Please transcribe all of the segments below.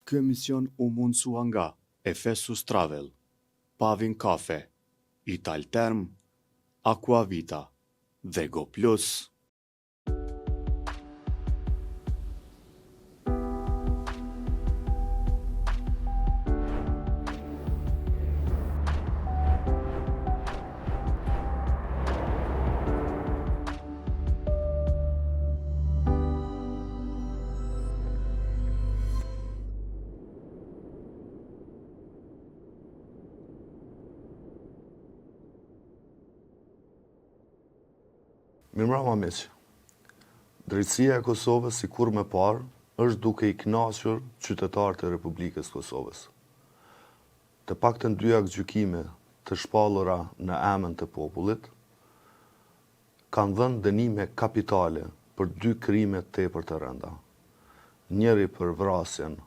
Ky emision u mundsua nga Efesus Travel, Pavin Kafe, Italterm, Aquavita dhe Go Plus. Mirëmbrëma miq. Drejtësia e Kosovës si kur më parë është duke I kënaqur qytetarët e Republikës Kosovës. Të paktën 2 aktgjykime të shpallura në emën të popullit kanë dhënë dënime kapitale për 2 krime tepër të rënda. Njëri për vrasjen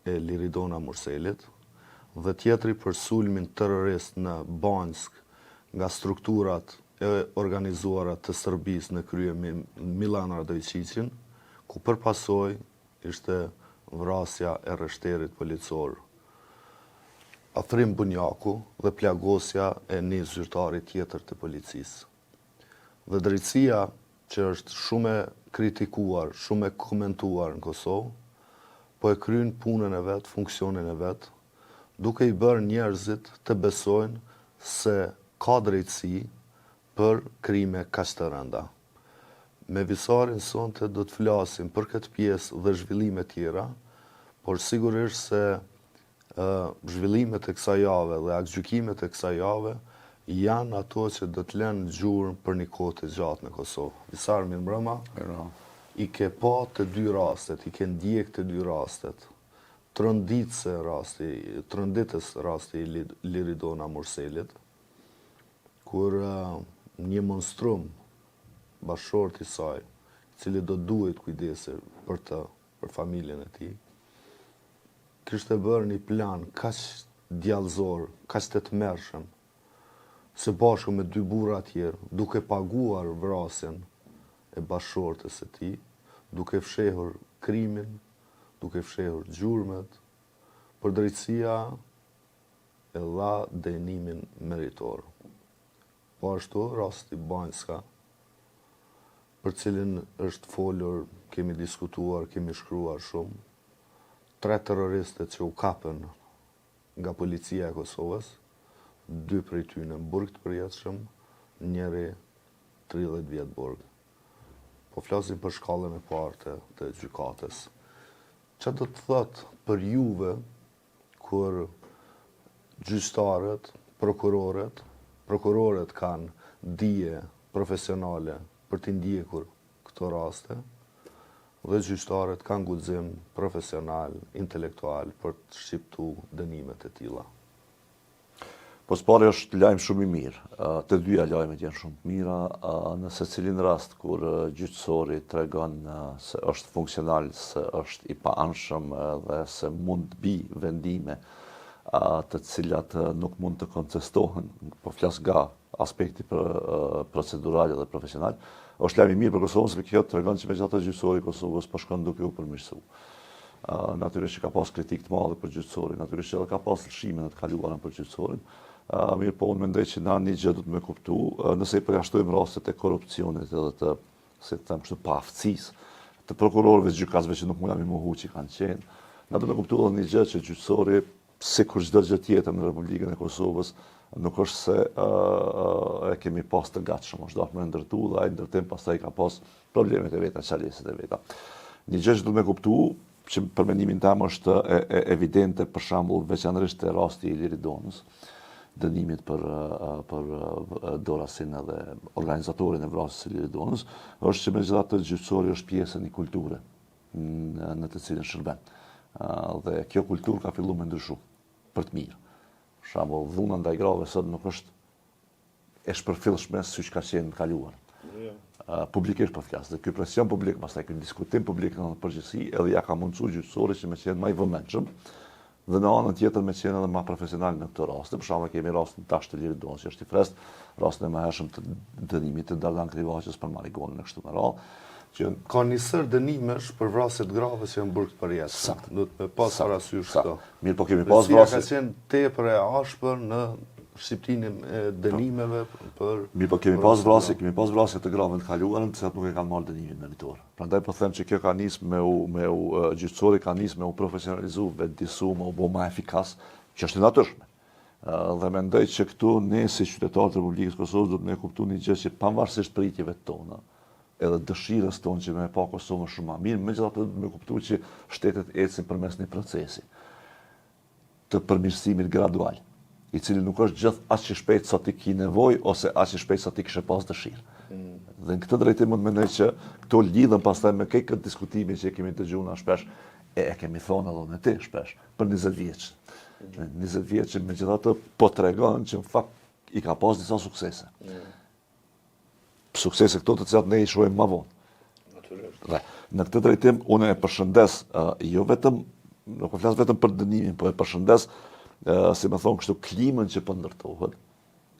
e Liridona Murselit dhe tjetri për sulmin terrorist në Banjsk nga strukturat e organizuara të Serbisë në krye Milan Radojčićin, ku përpasoj ishte vrasja e rështerit policor Afrim Bunjaku dhe plagosja e një zyrtari tjetër të policisë. Dhe drejtësia që është shumë e kritikuar, shumë e komentuar në Kosovë, po e kryen punën e vet, funksionin e vet, duke I bërë njerëzit të besojnë se ka drejtësi për krime kaq të rënda. Me visarin sonte do të flasim për këtë pjesë dhe zhvillime tjera, por sigurisht se zhvillimet e kësaj jave dhe aktgjykimet e kësaj jave janë ato që do të lënë gjurmë për një kohë të gjatë në Kosovë. Visar, mirëmbrëma. I ke pa të 2 rastet, I ke ndjek të 2 rastet. Tronditës rasti I Liridona Murselit, kur një monstrum bashkëshort I saj, I cili do duhet kujdese për familjen e tij, kishte bërë një plan kaq djallëzor, kaq të tmerrshëm, së bashku me 2 burra tjerë, duke paguar vrasjen e bashkëshortës së tij, duke fshehur krimin, duke fshehur gjurmët, por drejtësia e dha dënimin meritor. Po ashtu rasti Banjska, për cilin është folur, kemi diskutuar, kemi shkruar shumë, 3 terroristët që u kapën nga policia e Kosovës, 2 prej tyre në burg të përjetshëm, njëri 30 vjet burg. Po flasim për shkallën e parë të gjykatës. Çfarë do të thotë për juve kur gjyqtarët, prokurorët kanë dije profesionale për të ndjekur këto raste dhe gjyqtarët kanë guxim profesional, intelektual për të shqiptu dënimet e tilla. Po s'pari është lajm shumë I mirë. Të dyja lajmet janë shumë të mira, në secilin rast kur gjyqësori tregon se është funksional, se është I paanshëm dhe se mund të bijë vendime të cilat nuk mund të kontestohen, po flas nga aspekti procedural dhe profesional, është lajm I mirë për Kosovën, sepse kjo tregon që megjithatë gjyqësori I Kosovës po shkon duke u përmirësuar. Natyrisht që ka pas kritik të madhe për gjyqësorin, natyrisht që edhe ka pas lëshime në të kaluara për gjyqësorin, mirë po unë mendoj që na një gjë du të me kuptu, nëse I përjashtojmë rastet e korrupsionit edhe të, si të them kështu, paaftësisë të prokurorëve gjykatësve që nuk mund jam I mohu që kanë qenë, na du të me kuptu edhe një gjë që gjyqësori si kur çdo gjë tjetër në Republikën e Kosovës, nuk është se e kemi pas të gatshëm, është dashur me ndërtu dhe ai ndërtim pastaj ka pas problemet e veta, çelësit e veta. Një gjë që duhet me kuptu, që për mendimin tim është evidente, për shembull veçanërisht te rasti I Liridonës, dënimit për Dorasin edhe organizatorin e vrasjes së Liridonës, është që megjithatë gjyqësori është pjesë e një kulture në të cilën shërben. Dhe kjo kulturë ka filluar me ndryshu për të mirë. Për shembull, dhuna ndaj grave sot nuk është e shpërfillshme siç ka qenë në të kaluar. Publikisht po flas, dhe ky presion publik, pastaj ky diskutim publik në përgjithësi, edhe ja ka mundsuar gjyqësorit që me qenë më I vëmendshëm, dhe në anën tjetër me qenë edhe më profesional në këtë rast. Për shembull, kemi rastin tash të Liridonës, që është I freskët, rastin e mëhershëm të dënimit të Dardan Krivaçës për marigonën e kështu me radhë. që Ka një sër dënimesh për vrasjet grave që janë bërë përjetshme. Sakt. Do të me pas parasysh këto. Mirë, po kemi pas Drejtësia ka vrasje. qenë tepër e ashpër në shqiptimin e dënimeve për Mirë, po kemi pas vrasje të grave të kaluarën, të cilat nuk e kanë marrë dënimin meritor. Prandaj po them që kjo ka nis me u gjyqësori ka nis me u profesionalizu, vetëdisu, me u bë më efikas, që është e natyrshme. Dhe mendoj që këtu ne si qytetarë të Republikës Kosovës do të ne kuptu një gjë që pavarësisht pritjeve tona, edhe dëshirës tonë që me pa Kosovën shumë më mirë, megjithatë do të me kuptu që shtetet ecin përmes një procesi të përmirësimit gradual, i cili nuk është gjithë aq që shpejt sa ti ki nevojë ose aq që shpejt sa ti kishe pas dëshirë. Dhe në këtë drejtim mund mendoj që këto lidhen pastaj me këtë diskutime që kemi dëgjuar shpesh, e kemi thonë edhe ne ti shpesh për 20 vjeç. 20 vjeç që megjithatë po tregon që në fakt i ka pas disa suksese. Suksese këto të cilat ne i shohim më vonë. Dhe në këtë drejtim unë e përshëndes jo vetëm nuk po flas vetëm për dënimin, po e përshëndes si më thon kështu klimën që po ndërtohet,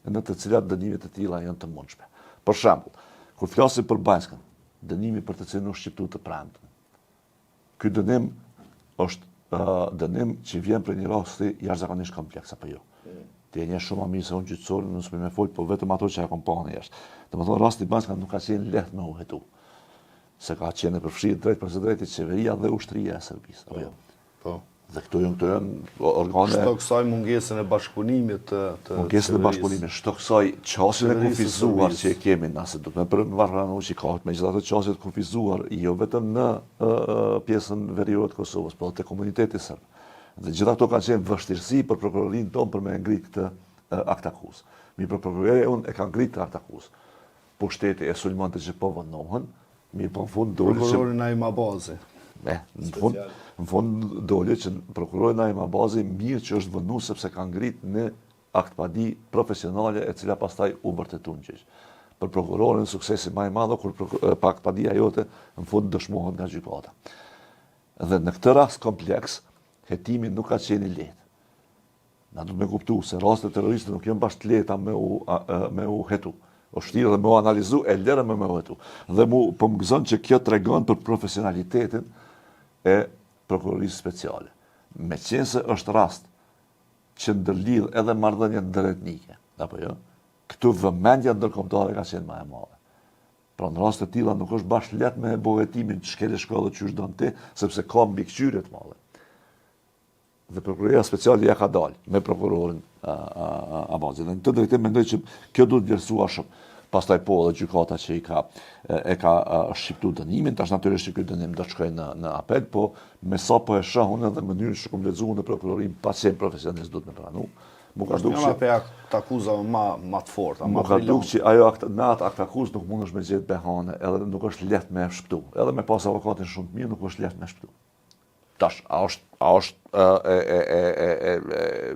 në të cilat dënimet e tilla janë të mundshme. Për shembull, kur flasim për Bajskën, dënimi për të cilin u shqiptu të premten. Ky dënim është dënim që vjen për një rasti jashtëzakonisht kompleks apo jo. Ti e njeh shumë më mirë se unë gjyqësori, nuk më fol, po vetëm ato që e komponi jashtë. Domethënë rasti i Bajskës nuk ka qenë lehtë me u hetu. Se ka qenë përfshirë drejt për së drejti qeveria dhe ushtria e Serbisë, apo jo. Po. Dhe këto janë organe... Shto kësaj mungesën e bashkëpunimit të mungesën e bashkëpunimit, shto kësaj qasjen e kufizuar që e kemi, nëse do të me varranu që ka, megjithatë qasjet e kufizuar, jo vetëm në pjesën veriore të Kosovës, por te komuniteti serb. Dhe gjitha këto kanë qenë vështirësi për prokurorinë tonë për me ngrit këtë akt akuz. Mi për prokuroria unë e ka ngrit këtë akt akuz. Pushteti e sulmante që po vënohen, mi po në fund doli që... Prokurorin Naim Abazi. Në fund dole që prokurori Naim Abazi mirë që është vënë sepse ka ngrit në aktpadi profesionale e cila pastaj u vërtetun gjyq. Për prokurorin suksesi më i madh kur aktpadia jote në fund dëshmohet nga gjykata. Dhe në këtë rast kompleks, hetimi nuk ka qenë i lehtë. Na duhet me kuptu se rastet terroriste nuk janë bashkë të lehta me u hetu. O shtirë dhe me u analizu e lërë me u hetu. Dhe po më gëzon që kjo tregon për profesionalitetin e prokurorisë speciale. Me qenë se është rast që ndërlidh edhe marrëdhënie ndëretnike, apo jo, këtu vëmendja ndërkombëtare ka qenë më e madhe. Pra në rast të tilla nuk është bashkë lehtë me bohetimin të shkelë shkollë që është ti, sepse ka mbikëqyrje të madhe. Dhe prokuroria speciale ja ka dalë me prokurorin Abazi. Dhe në këtë drejtim mendoj që kjo duhet vlerësuar shumë. Pastaj po edhe gjykata që e ka shqiptu dënimin, tash natyrisht që ky dënim do të shkojë në apel, po me sa po e shoh unë edhe mënyrën që kom lexuar në prokurorin pacient profesionist duhet me pranu. Mu ka dukë që pe akt akuza më të forta, mu ka dukë që ajo në atë akt akuz nuk mundesh me gjetë behane, edhe nuk është lehtë me shpëtu. Edhe me pas avokatin shumë të mirë nuk është lehtë me shpëtu. Tash, a është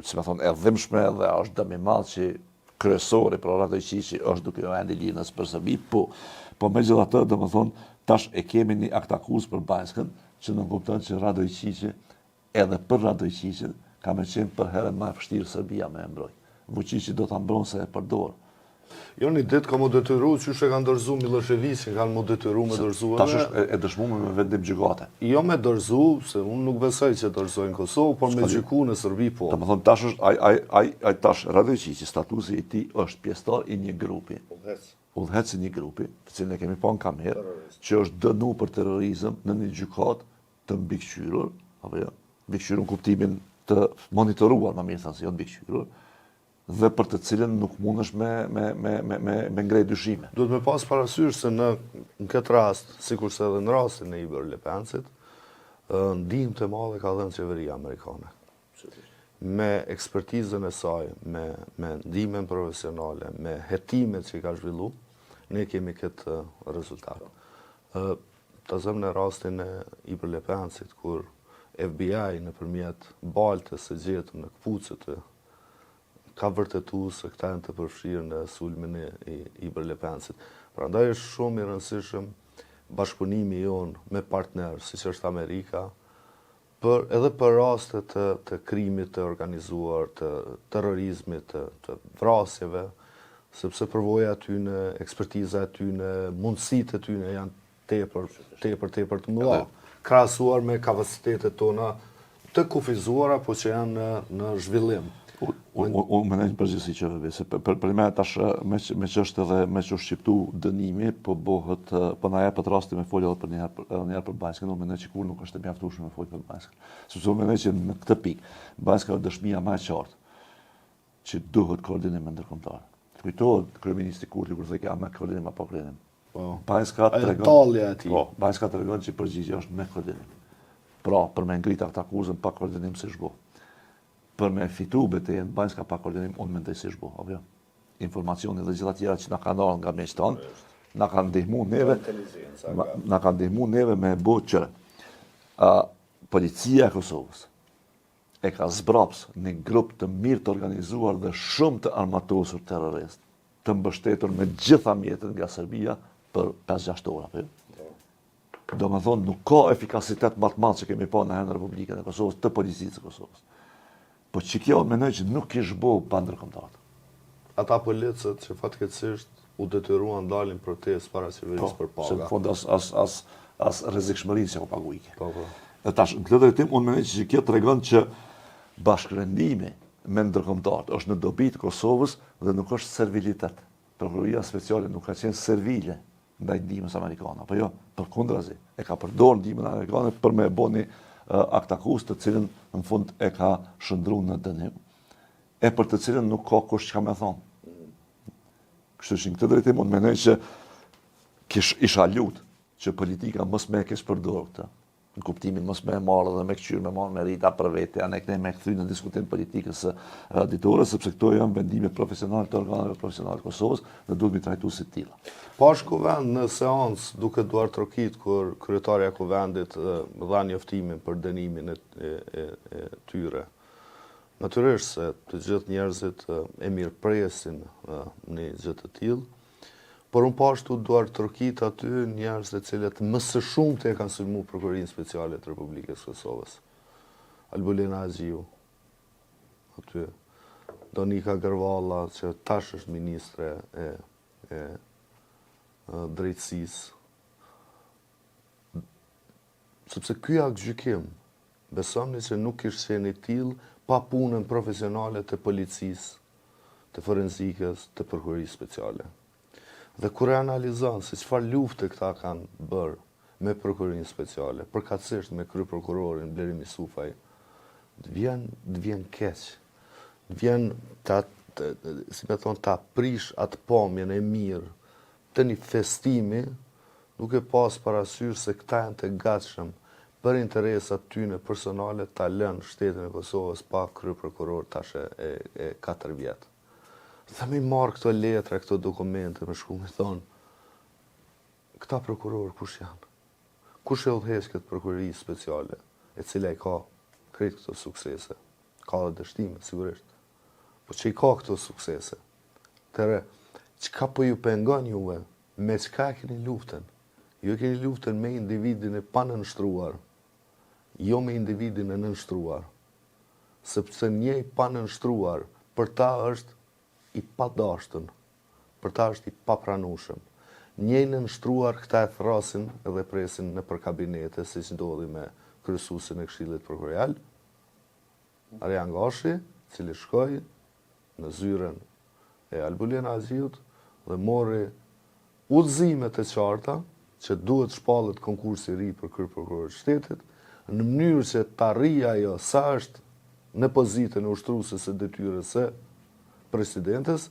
si me thonë, e dhimbshme dhe a është dëm i madh që kryesori për Radojqiqi është duke u endi linës për Serbi, po megjithatë, domethënë, tash e kemi një akt akuz për Bajskën, që nuk kupton që Radojqiqi, edhe për Radojqiqin, ka me qenë për herën më e vështirë Serbia me e mbroj. Vučići do ta mbron se e përdor. Jo një ditë ka më detyru, që e kanë dërzu Miloševićin, kanë më detyru me dërzu Tash është e dëshmuar me vendim gjykate. Jo me dërzu, se unë nuk besoj që dërzojnë Kosovë, por me gjyku në Serbi po. Domethënë tash është tash Radojqiqi, statusi i tij është pjesëtar i një grupi. Udhëhec i një grupi, të cilin e kemi pa në kamerë, që është dënuar për terrorizëm në një gjykatë të mbikëqyrur, apo jo, mbikëqyrur në kuptimin të monitoruar, më mirë thënë se jo mbikëqyrur, dhe për të cilën nuk mundesh me ngrej dyshime. Duhet me pas parasysh se në këtë rast, sikurse edhe në rastin e Iber Lepencit, ndihmë të madhe ka dhënë qeveria amerikane. Me ekspertizën e saj, me ndihmën profesionale, me hetimet që ka zhvillu, ne kemi këtë rezultat. Ta zëm në rastin e Iber Lepencit, kur FBI nëpërmjet baltës së gjetëm në këpucët ka vërtetu se këta janë të përfshirë në sulmin e Iber Lepencit. Prandaj është shumë i rëndësishëm bashkëpunimi jonë me partnerë, siç është Amerika, edhe për raste të krimit të organizuar, të terrorizmit, të vrasjeve, sepse përvoja aty në ekspertiza aty në mundësitë aty në janë tepër të mëdha, krahasuar me kapacitetet tona të kufizuara, po që janë në zhvillim. Unë mendoj në përgjithësi që se për me tash me që është edhe me që është shqiptu dënimi, po bëhet po na jepet rasti me folë edhe për një herë për Bajskën, unë mendoj që kur nuk është e mjaftueshme me folë për Bajskën. Sepse unë mendoj që në këtë pikë Bajska është dëshmia më e qartë që duhet koordinim ndërkombëtar. Kujtohet kryeministri Kurti kur thotë me koordinim apo koordinim. Bajska tregon që përgjigjja është me koordinim. Pra, për me ngrit ata akuzën pa koordinim si shbo. Për me fitu betejën Bajska pa koordinim, unë mendoj si shbo, apo jo. Informacioni dhe gjitha tjera që na kanë ardhur nga miqtanë, na kanë ndihmu neve me bo që policia e Kosovës e ka zbraps një grup të mirë të organizuar dhe shumë të armatosur terrorist, të mbështetur me gjitha mjetët nga Serbia për 5-6 orë, apo jo. Do më thonë, nuk ka efikasitet më të madh që kemi pa në Republikën e Kosovës, të policisë e Kosovës. Po që kjo mendoj që nuk kish bo pa ndërkombëtar. Ata policët që fatkeqësisht u detyruan dalin protestë para qeverisë për paga. Se në fund as rrezikshmërinë që u paguajke. Dhe tash, në këtë drejtim, unë mendoj që kjo tregon që bashkërendimi me ndërkombëtar është në dobi të Kosovës dhe nuk është servilitet. Prokuroria speciale nuk ka qenë servile ndaj ndihmës amerikane, apo jo, përkundrazi, e ka përdorur ndihmën amerikane për me bëni akt akuz të cilën në fund e ka shndruar në dënim, e për të cilën nuk ka kush çka më thonë. Kështu që në këtë drejtim unë mendoj që isha lut që politika mos më e kesh përdorur këtë, në kuptimin mos më e marrë dhe me këqyr me marrë merita për vete, anë këne me kthy në diskutim politikës së ditore, sepse këto janë vendime profesionale të organeve profesionale të Kosovës dhe duhet mi trajtuar si tilla. Pash kuvend në seancë duke Duar Trokit, kur kryetarja e kuvendit dha njoftimin për dënimin e tyre. Natyrisht se të gjithë njerëzit e mirëpresin një gjë të tillë, por unë pashtu Duar Trokit aty njerëz të cilët më së shumti e kanë sulmuar Prokurorinë Speciale të Republikës Kosovës. Albulina Aziu, aty Donika Gërvalla, që tash është ministre e drejtësisë. Sepse ky aktgjykim, besoni që nuk kishte qenë i tillë pa punën profesionale të policisë, të forenzikës, të prokurorisë speciale. Dhe kur e analizon se çfarë lufte këta kanë bërë me prokurorinë speciale, përkatësisht me kryeprokurorin Blerim Isufaj, vjen keq. Vjen ta prish atë pamjen e mirë të një festimi, duke pas parasysh se këta janë të gatshëm për interesat tyne personale ta lënë shtetin e Kosovës pa kryeprokuror tash e 4 vjet. Dhe me marrë këto letra, këto dokumente, me shku me thonë, këta prokurorë kush janë? Kush e udhëheq këtë prokurori speciale, e cila i ka krejt këto suksese? Ka dhe dështime, sigurisht. Po që i ka këto suksese? Tere, çka po ju pengon juve, me çka e keni luftën? Ju e keni luftën me individin e panënshtruar, jo me individin e nënshtruar. Sepse një i panënshtruar, për ta është i padashtën, për ta është i papranueshëm. Një nënshtruar këta e thrasin edhe presin në për kabinete, si që ndodhi me kryesuesin e Këshillit Prokurorial, Arjan Gashi, cili shkoi në zyren e Albulina Aziut dhe mori udhëzime të qarta që duhet shpallet konkursi i ri për kryeprokuror të shtetit, në mënyrë që të arrijë ajo sa është në pozitën e ushtruesës së detyrës së presidentes,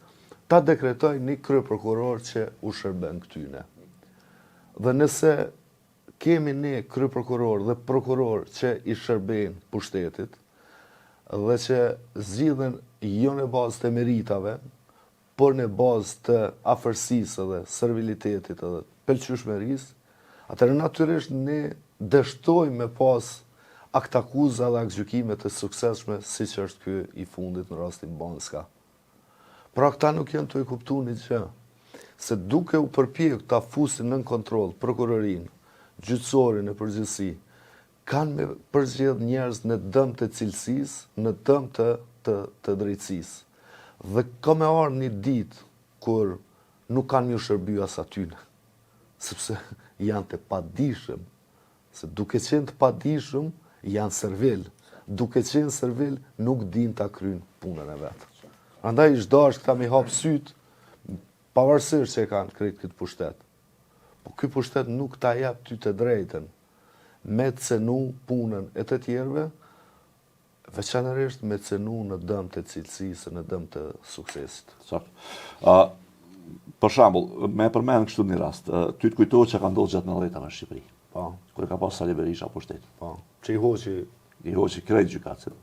ta dekretoj një kryeprokuror që u shërben këtyne. Dhe nëse kemi një kryeprokuror dhe prokuror që i shërben pushtetit, dhe që zgjidhen jo në bazë të meritave, por në bazë të afërsisë dhe servilitetit dhe pëlqyeshmërisë, atëherë natyrisht ne dështojmë me pas akt akuza dhe aktgjykime të suksesshme, siç është ky i fundit në rastin Banska. Pra këta nuk janë të e kuptu një gjë, se duke u përpjek ta fusin nën kontroll prokurorin, gjyqësorin e përgjithësi, kanë me përgjedh njerëz në dëm të cilësisë, në dëm të drejtësisë. Dhe ka me ardhur një ditë kur nuk kanë mjë shërby as atyne, sepse janë të padijshëm, se duke qenë të padijshëm, janë servil. Duke qenë servil, nuk din ta kryjnë punën e vetë. Andaj çdo është këta mi hapë sytë, pavarësisht që e kanë krejt këtë pushtet. Po ky pushtet nuk ta jep ty të drejtën me të cenu punën e të tjerëve, veçanërisht me cenu në dëm të cilësisë, në dëm të suksesit. Për shembull, me përmend kështu një rast, ty të kujtohet që ka ndodhur gjatë 90-tave në Shqipëri. Po. Kur ka pas Sali Berisha pushtet. Po. Që i hoqi krejt gjykatën,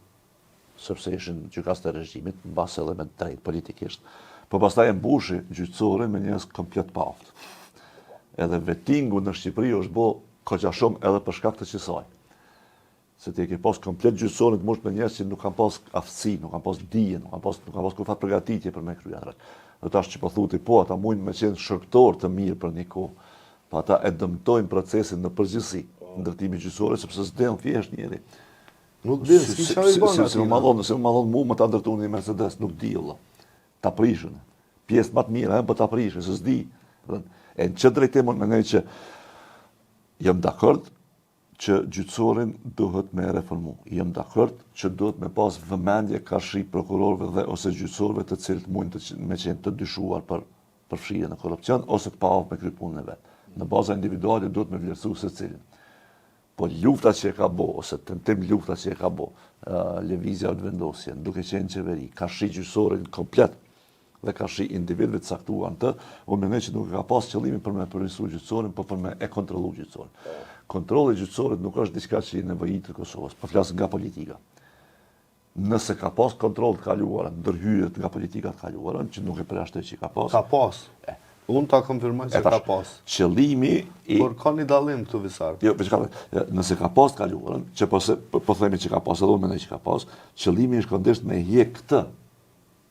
sepse ishin gjykatës të regjimit, mbas edhe me drejt politikisht. Po pastaj e mbushi gjyqësorin me njerëz komplet pa aftë. Edhe vettingu në Shqipëri është bë koqa shumë edhe për shkak të kësaj. Se ti ke pas komplet gjyqësorin të mbush me njerëz që nuk kanë pas aftësi, nuk kanë pas dije, nuk kanë pas kufat përgatitje për me kryer atë. Dhe tash që po thuti, po, ata mujnë me qenë shërktor të mirë për një kohë, po ata e dëmtojnë procesin në përgjithësi, ndërtimi gjyqësor, sepse s'den thjesht njëri. Nuk di, s'ki çfarë i bën aty. Se më mallon mua më ta ndërtoni një Mercedes, nuk di valla. Ta prishën. Pjesë më të mira, po ta prishën, se s'di. E në çë drejtim unë mendoj që jam dakord që gjyqësorin duhet me reformu. Jam dakord që duhet me pas vëmendje karshi prokurorëve dhe ose gjyqësorëve të cilët mund me qenë të dyshuar për përfshirje në korrupsion ose të paavë me kryp punën e vet. Në baza individuale duhet me vlerësu secilin. Po lufta që e ka bo, ose tentim lufta që e ka bo, lëvizja të vendosjen, duke qenë qeveri, karshi gjyqësorin komplet dhe karshi individëve të caktuar të, unë mendoj që nuk ka pas qëllimin për me përmirësu gjyqësorin, por për me e kontrollu gjyqësorin. Kontrolli i gjyqësorit nuk është diçka që i nevojitet Kosovës, po flas nga politika. Nëse ka pas kontroll të kaluara, ndërhyrje nga politika të kaluara, që nuk e përjashtoj që ka pas. Ka pas. Unë ta konfirmoj se ka pas. Qëllimi i Por ka një dallim këtu Visar. Jo, nëse ka pas të kaluarën, që po themi që ka pas, edhe unë mendoj që ka pas, qëllimi është këndisht me hjek këtë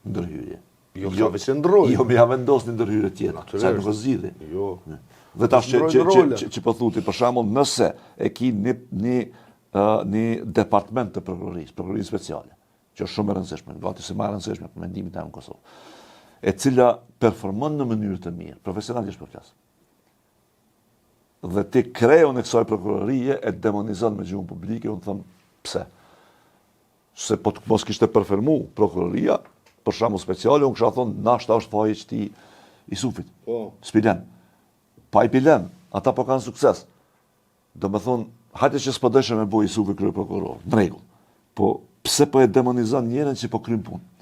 ndërhyrje. Jo, ka veçendroj. Jo, me ja vendos një ndërhyrje tjetër, sa nuk është zgjidhje. Jo. Dhe tash që po thuti, për shembull, nëse e ki një departament të prokurorisë speciale, që është shumë e rëndësishme, gati se më e rëndësishme për mendimin tim në Kosovë, e cila performon në mënyrë të mirë, profesionalisht për flas. Dhe ti kreun e kësaj prokurorie e demonizon me gjuhën publike, unë them pse? Se po të mos kishte performu prokuroria, për shembull speciale, unë kisha thonë, nashta është faji që ti i sufit. Spilen. Pa i pilen, ata po kanë sukses. Do me thonë, hajte që s'po dëshë me bo i sufi krye prokuror, në rregull. Po pse po e demonizon njërin që po kryen punë?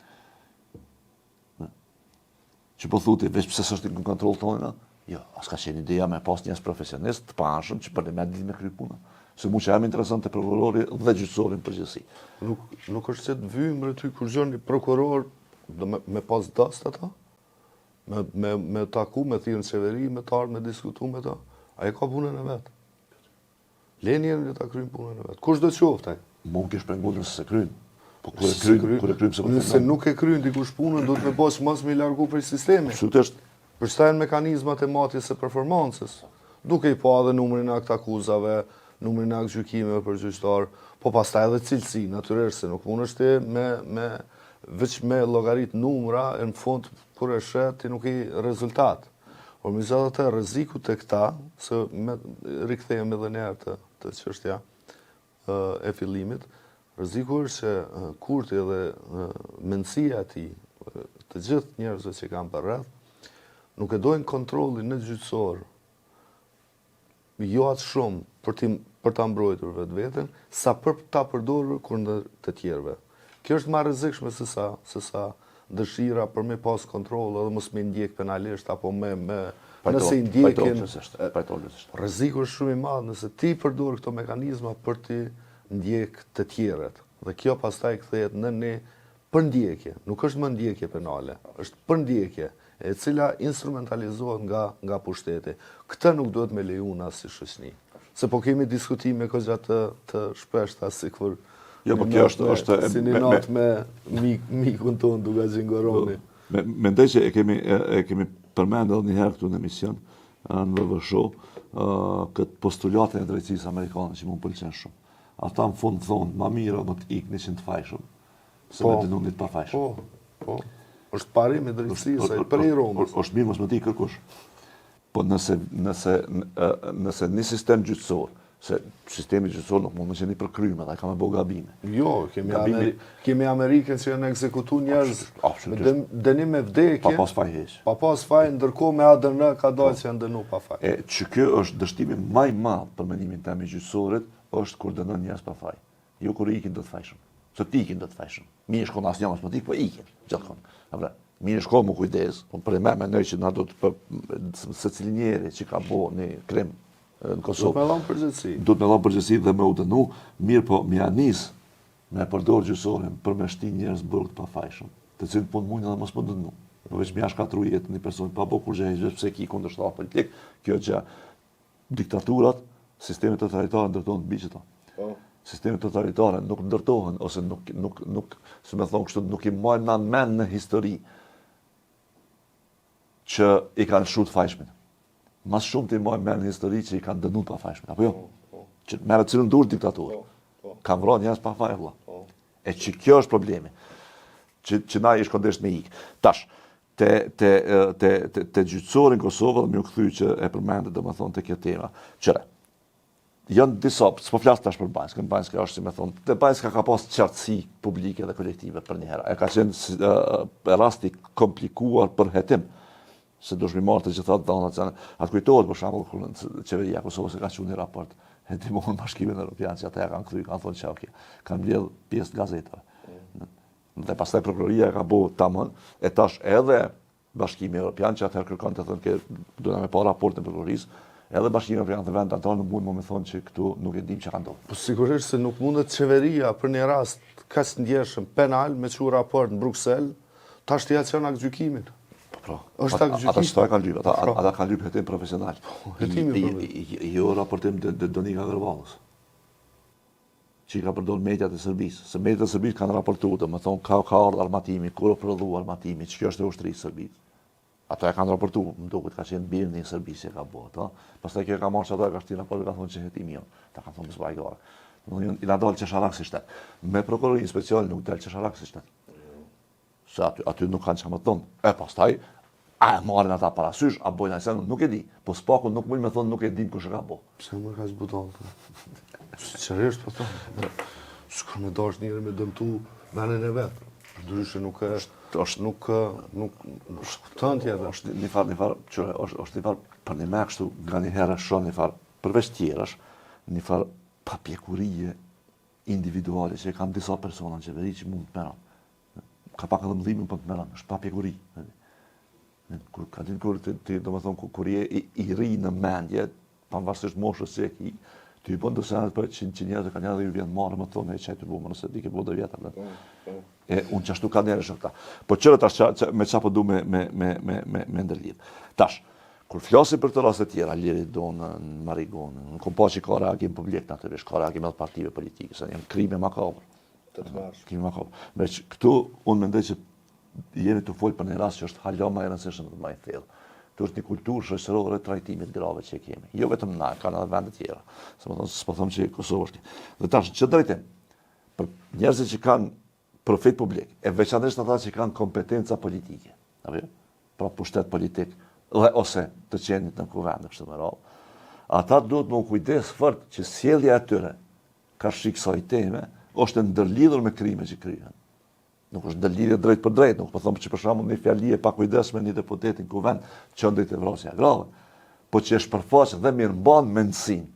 Që po thuti, veç pse s'është në kontroll tonë, jo, as ka qenë ideja me pas njerëz profesionist të panshëm që për me ditë me krye punën. Se mu që jam interesant të prokurori dhe gjyqësorin përgjithësi. Nuk është se të vymë rëty kur gjën një prokuror do me pas dast ata? Me taku, me thirë në qeveri, me tarë, me diskutu me ta. A e ka punën e vetë. Leni e në ta krynë punën e vetë. Kush do të qoftaj? Mund kish pengullin se se krynë. Po kur e krynë se nëse nuk e krynë dikush punën, do të me pas mas me i largu për sistemi. Absolutisht. Përshtajnë mekanizmat e matjes e performancës. Duke i pa edhe numrin e akt akuzave, numrin e akt gjykimeve për gjyqtar, po pastaj edhe cilësi, natyrisht se nuk mund është veç me llogarit numra, e në fund kur e shet ti nuk i rezultat. Por me gjithë të rreziku të këta, se rikthehem edhe një herë të çështja e fillimit, rreziku është që Kurti dhe mendësia e tij, të gjithë njerëzve që kanë për rreth, nuk e dojnë kontrollin në gjyqësor, jo atë shumë për ta mbrojtur vetveten, sa për ta përdorur kundër të tjerëve. Kjo është më rrezikshme se sa dëshira për me pas kontroll edhe mos me ndjek penalisht apo nëse i ndjekin. Rreziku është shumë i madh nëse ti përdor këto mekanizma për të ndjek të tjerët. Dhe kjo pastaj kthehet në një përndjekje, nuk është më ndjekje penale, është përndjekje e cila instrumentalizohet nga pushteti. Këtë nuk duhet me leju në asë si shoqëni. Se po kemi diskutime këgja të shpeshta si kur jo, po kjo është si një natë me mikun tonë duke Xhingoroni. Mendoj që e kemi përmendur edhe një herë këtu në emision, në VV Show, këtë postulatën e drejtësisë amerikane që më pëlqen shumë. Ata në fund thonë, ma mirë më të ikni që në të fajshëm, se me dënundit pa fajshëm. Po. Është parim i drejtësisë, ai prej Romës. Është mirë mos më të ikë kërkush. Po nëse një sistem gjyqësor, se sistemi gjyqësor nuk mund të qenë për kryme, dhe ka me bo gabime. Jo, kemi Amerikën që janë ekzekutu njerëz me dënim me vdekje. Pa pas faj heq. Pa pas faj, ndërkohë me ADN ka dalë që janë dënu pa faj. Që kjo është dështimi maj madh për mendimin tim i gjyqësorit, është kur dënon njerëz pa faj. Jo kur ikin do të fajshëm. Se ti ikin do të fajshëm. Mi e shkon asnjë mos po tik, po ikin gjithkohë. Mi e shkon më kujdes, për me mendoj që na do të secili njeri që ka bo një krim në Kosovë. Do të me dhënë përgjegjësi. Do të me dhënë përgjegjësi dhe me u dënu, mirë po mi anis me përdor gjyqësorin për me shti njerëz burg të pafajshëm, të cilët po mundin edhe mos po dënu. Përveç mi shkatrua jetën një person pa bo kur gjë pse ki kundërshtar politik, kjo gjë diktaturat, sistemet totalitare ndërtohen mbi çdo. Sistemet totalitare nuk ndërtohen ose nuk si më thon kështu nuk i marrin mend në histori që i kanë shut fajshmin. Mas shumë të i marrin mend në histori që i kanë dënuar pa fajshmin, apo jo? Që merret cilën duhet diktaturë. Kanë vrarë njerëz pa faj vëlla. E që kjo është problemi. Që na i shkondesh me ik. Tash, te gjyqësori në Kosovë, dhe më u kthy që e përmendet domethënë te kjo tema. Qëre, janë disa, s'po flas tash për Banjska, Banjska është si më thon, te Banjska ka pas qartësi publike dhe kolektive për një herë. E ka qenë rasti komplikuar për hetim, se do shmimar të gjitha dhënat janë. Atë kujtohet për shembull kur qeveria e Kosovës ka qenë një raport hetimon Bashkimin Evropian, që ata ja kanë kthy, kanë thonë që okay, kanë mbledh pjesë të gazetave. Dhe pastaj prokuroria ka bëu tamam, e tash edhe Bashkimi Evropian që atëherë kërkon të thonë që do na me pa raportin e prokurorisë, edhe Bashkimi Evropian të vend antar nuk mund më thonë që këtu nuk e dim çka ndodh. Po sigurisht se nuk mundet qeveria për një rast kaq ndjeshëm penal me çu raport në Bruksel, tash të ja çon akt gjykimin. Po. Është akt gjykimi. Ata s'ta kanë lyp, ata kanë lyp hetim profesional. Hetimi jo raportim të Donika Gërvallës. Që i ka përdor mediat e Serbisë. Se mediat e Serbisë kanë raportuar, domethënë ka ardhur armatimi, kur u prodhu armatimi, ç'kjo është e ushtrisë sërbisë. Ata e kanë raportuar, më duket ka qenë birni i Serbisë që ka bërë, ëh. Pastaj kjo ka marrë çata ka shtin raport, ka thonë që hetimi jo. Ta kanë thonë s'vajgore. Domethënë i na dal çesharak si shtet. Me prokurorinë special nuk dal çesharak si shtet. Se aty nuk kanë çfarë të thonë. E pastaj a marrin ata parasysh, a bojnë asaj nuk e di. Po spaku nuk mund me thonë nuk e dim kush e ka bë. Pse më ka zbuton? Seriozisht po thonë. S'ka më dash njëri me dëmtu menin e vet. Ndryshe nuk nuk kupton tjetër. Është një farë, që është një farë për një me kështu nga një herë shoh një farë përveç tjerash, një farë papjekurie individuale që kanë disa persona në qeveri që mund të merren. Ka pak edhe mëdhimin për të merren, është papjekuri. Kur ka dinë ti domethënë kur je i ri në mendje, pavarësisht moshës që e ki, ti bën disa për që njerëz kanë edhe ju vjen marrë më thonë çaj të bëmë nëse di ke bëu do vjet atë. Unë çashtu kanë njerëz këta. Po çfarë tash me çfarë po du me ndërlidh. Tash, kur flasim për të raste të tjera, Liri Donë, Marigon, në kompozi ka reagim publik natyrisht, ka reagim edhe partive politike, se janë krime makabër. Krime makabër. Veç këtu unë mendoj që jemi të folë për një rast që është hala më e rëndësishme dhe më e thellë. Kjo është një kulturë shoqërore trajtimit grave që kemi. Jo vetëm na, kanë edhe vende tjera. S'po them që Kosova është. Dhe tash që drejtim për njerëzit që kanë profit publik, e veçanërisht ata që kanë kompetenca politike, apo jo? Pra pushtet politik dhe ose të qenit në kuvend kështu me radhë. Ata duhet më kujdes fort që sjellja e tyre ka kësaj teme është ndërlidhur me krimet që kryhen. Nuk është ndërlidhje drejt për drejt, nuk po them që për shembull një fjali e pakujdesshme një deputet në kuvend që ndrit të vrasja grave, po që është përfaqë dhe mirëmban mendsinë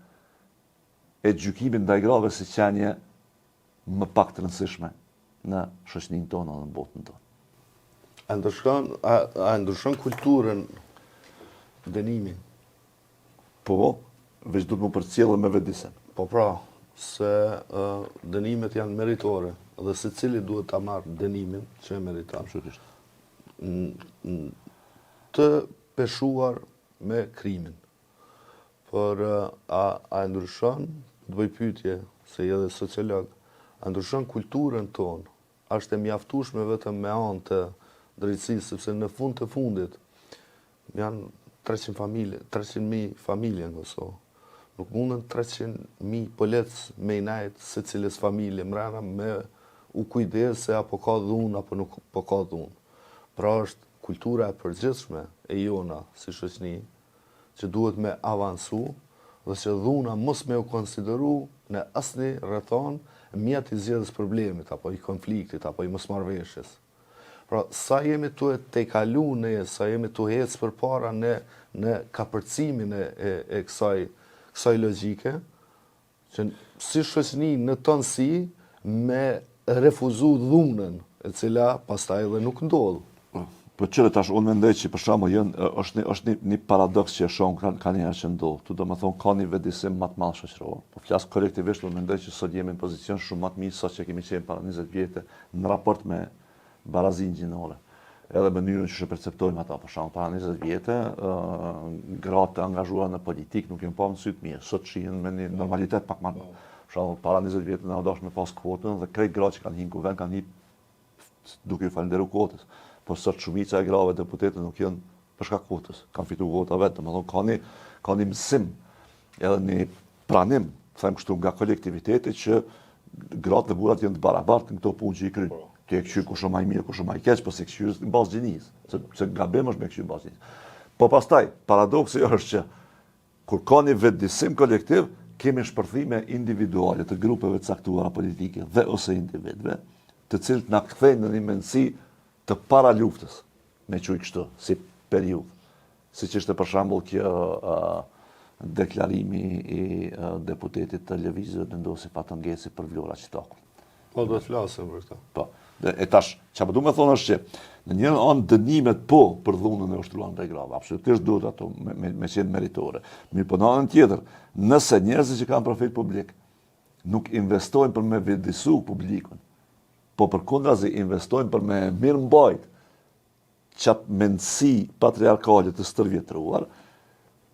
e gjykimit ndaj grave si qenie më pak të rëndësishme në shoqërinë tonë dhe në botën tonë. A ndryshon kulturën dënimi? Po, veç duhet më përcjellë me vetëdijsen. Po pra, se dënimet janë meritore dhe secili duhet ta marrë dënimin që e meriton. Të peshuar me krimin. Por a ndryshon, të bëj pyetje, se je dhe sociolog, a ndryshon kulturën tonë? Është e mjaftueshme vetëm me anë të drejtësisë, sepse në fund të fundit janë 300.000 familje në Kosovë. Nuk mundën 300.000 polec me i najtë se cilës familje mrena me u kujdes se apo ka dhunë apo nuk po ka dhunë. Pra është kultura e përgjithshme e jona si shoqëri që duhet me avancu dhe që dhuna mos me u konsideru në asni rrethon mjet i zgjedhjes problemit, apo i konfliktit, apo i mosmarrveshjes. Pra, sa jemi tu e te kalu ne, sa jemi tu hecë për para në kapërcimin e kësaj logjike, që si shoqëni në tënësi me refuzu dhunën, e cila pastaj edhe nuk ndodh. Po qëre tash, unë mendoj që për shembull është një paradoks që e shohim ka një herë që ndodh. Tu do të thonë ka një vendisim më të madh shoqëror. Po flas kolektivisht, unë mendoj që sot jemi në pozicion shumë më të mirë sa që kemi qenë para 20 vjetë në raport me barazinë gjinore. Edhe mënyrën që perceptojmë ata, për shembull, para 20 vjetë, gratë të angazhuara në politikë nuk janë pa në sy të mirë. Sot shihen me një normalitet pak më. Për shembull, para 20 vjetë na dosh me pas kvotën dhe krejt gratë që kanë hyrë në guvern kanë hyrë duke i falënderuar kvotës. Por sot shumica e grave deputete nuk janë për shkak kvotës, kanë fituar vota vetë, domethënë ka një mësim edhe një pranim, them kështu, nga kolektiviteti që gratë dhe burrat janë të barabartë në këto punë që i kryjnë. Ti e këshyr kush më i mirë, kush më i keq, po se këshyr në bazë gjinisë, se gabim është me këshyr në bazë gjinisë. Po pastaj paradoksi është që kur ka një vetëdijsim kolektiv, kemi shpërthime individuale të grupeve të caktuara politike dhe ose individëve, të cilët na kthejnë në një mendësi të para luftës, me quj kështu, si periudhë. Siç ishte për shembull kjo deklarimi i deputetit të lëvizjes vendosi Patëngeci për Vlora Qitaku. Po do të flasim për këtë. Po. E tash, çfarë do të thonë është që në një anë dënimet po për dhunën e ushtruar ndaj grave, absolutisht duhet ato me qenë meritore. Mirë, po në anën tjetër, nëse njerëzit që kanë profit publik nuk investojnë për me vedisu publikun, po përkundrazi investojnë për me mirë mbajt qatë mendësi patriarkale të stërvjetruar,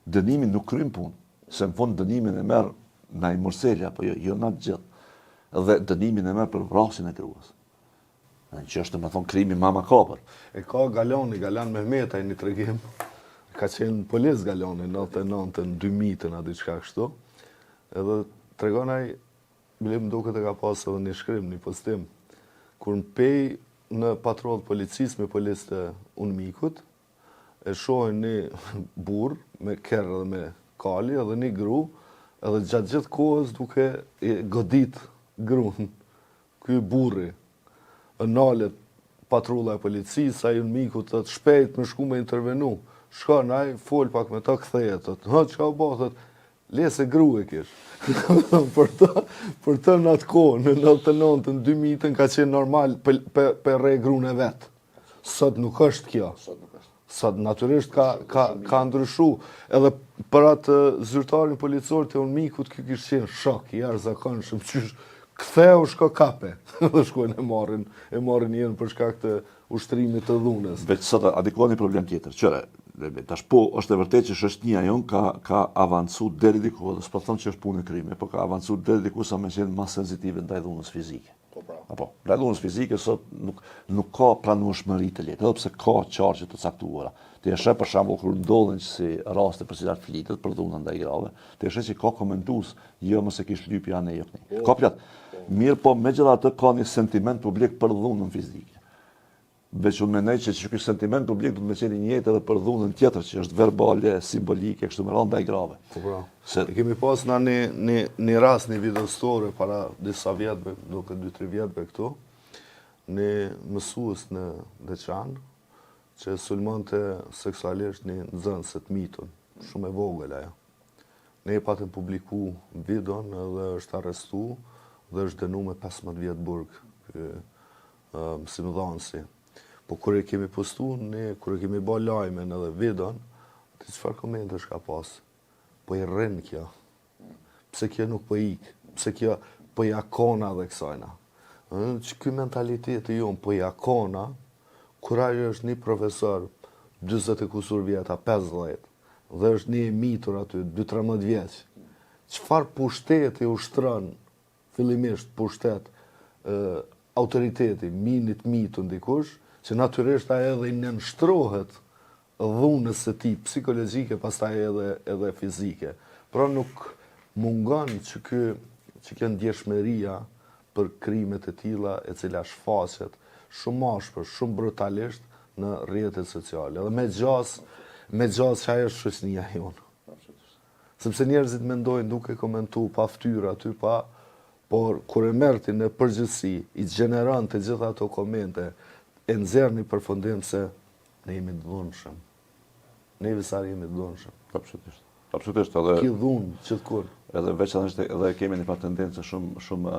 dënimin nuk kryen punë. Se në fund dënimin e merr Naim Murseli, apo jo na gjithë, dhe dënimin e merr për vrasjen e gruas. Që është më thonë krimi ma makabër. E ka Galan Mehmetaj një tregim, ka qenë polis Galani, 99-ën, 2000-ën, a diçka kështu, edhe tregonaj, bilim duket e ka pasë edhe një shkrim, një postim, kur në pej në patrollë policisë me polis të Unmikut, e shohin një burr me kerr dhe me kali, edhe një gru, edhe gjatë gjithë kohës duke godit gruan. Ky burri, nalet patrulla e policisë, ai Unmikut të shpejt me shku me intervenu. Shkon ai, fol pak me ta, kthehet, çka u bë, le se gru e kish. për të në atë kohë, në 99-ën, 2000-ën, ka qenë normal për re gruën e vetë. Sot nuk është kjo. Sot natyrisht ka ndryshu. Edhe për atë zyrtarin policor të Unmikut, kjo kishtë qenë shok, i jashtëzakonshëm, qysh ktheu shko kape. Dhe shkojnë e marrin jenë për shkak të ushtrimit të dhunës. Veç sot a dikon një problem tjetër. Qëre, tash po është e vërtetë që shoqënia jon ka avancu deri diku, dhe s'po them që është punë e krimi, po ka avancu deri diku sa më qenë më sensitive ndaj dhunës fizike. Apo, ndaj dhunës fizike sot nuk ka pranueshmëri të lehtë, edhe pse ka qarje të caktuara. Ti e sheh për shembull kur ndodhen si raste për cilat flitet për dhunën ndaj grave, ti e sheh që ka komentues, jo mos e kish lypja ne jo. Ka plot. Mirë, po megjithatë ka një sentiment publik për dhunën fizike. Veç unë mendoj që ky sentiment publik do të më qenë një jetë edhe për dhunën tjetër që është verbale, simbolike, kështu me radhë ndaj grave. Po. E kemi pas një rast, një videostore para disa vjetëve, duke 2-3 vjetëve këtu, një mësues në Deçan, që sulmonte seksualisht një nxënëse të mitun, shumë e vogël ajo. Ne patëm publiku videon dhe është arrestu dhe është dënuar me 15 vjet burg mësimdhënësi. Po kur e kemi postu, kur e kemi bë lajmen edhe videon, ti çfarë komentesh ka pas? Po i rrin kjo. Pse kjo nuk po ik? Pse kjo po ja kona dhe kësajna? Që ky mentaliteti jon po ja kona, kur ai është një profesor 40 e kusur vjeta, 50, dhe është një mitur aty, 2-13 vjeç. Çfarë pushteti ushtron, fillimisht pushtet autoriteti, minit mitun dikush, që natyrisht ai edhe i nënshtrohet dhunës së tij psikologjike, pastaj edhe fizike. Pra nuk mungon që kjo ndjeshmëria për krimet e tilla e cila shfaqet shumë ashpër, shumë brutalisht në rrjetet sociale. Edhe me gjas që ajo është shoqënia jonë. Sepse njerëzit mendojnë duke komentu pa fytyra aty pa, por kur e merrti në përgjithësi, i gjeneron të gjitha ato komente, e nxjerrni përfundim se ne jemi të dhunshëm. Ne visar jemi të dhunshëm. Absolutisht. Absolutisht, edhe Ki dhunë gjithkur. edhe veçanërisht edhe kemi një tendencë shumë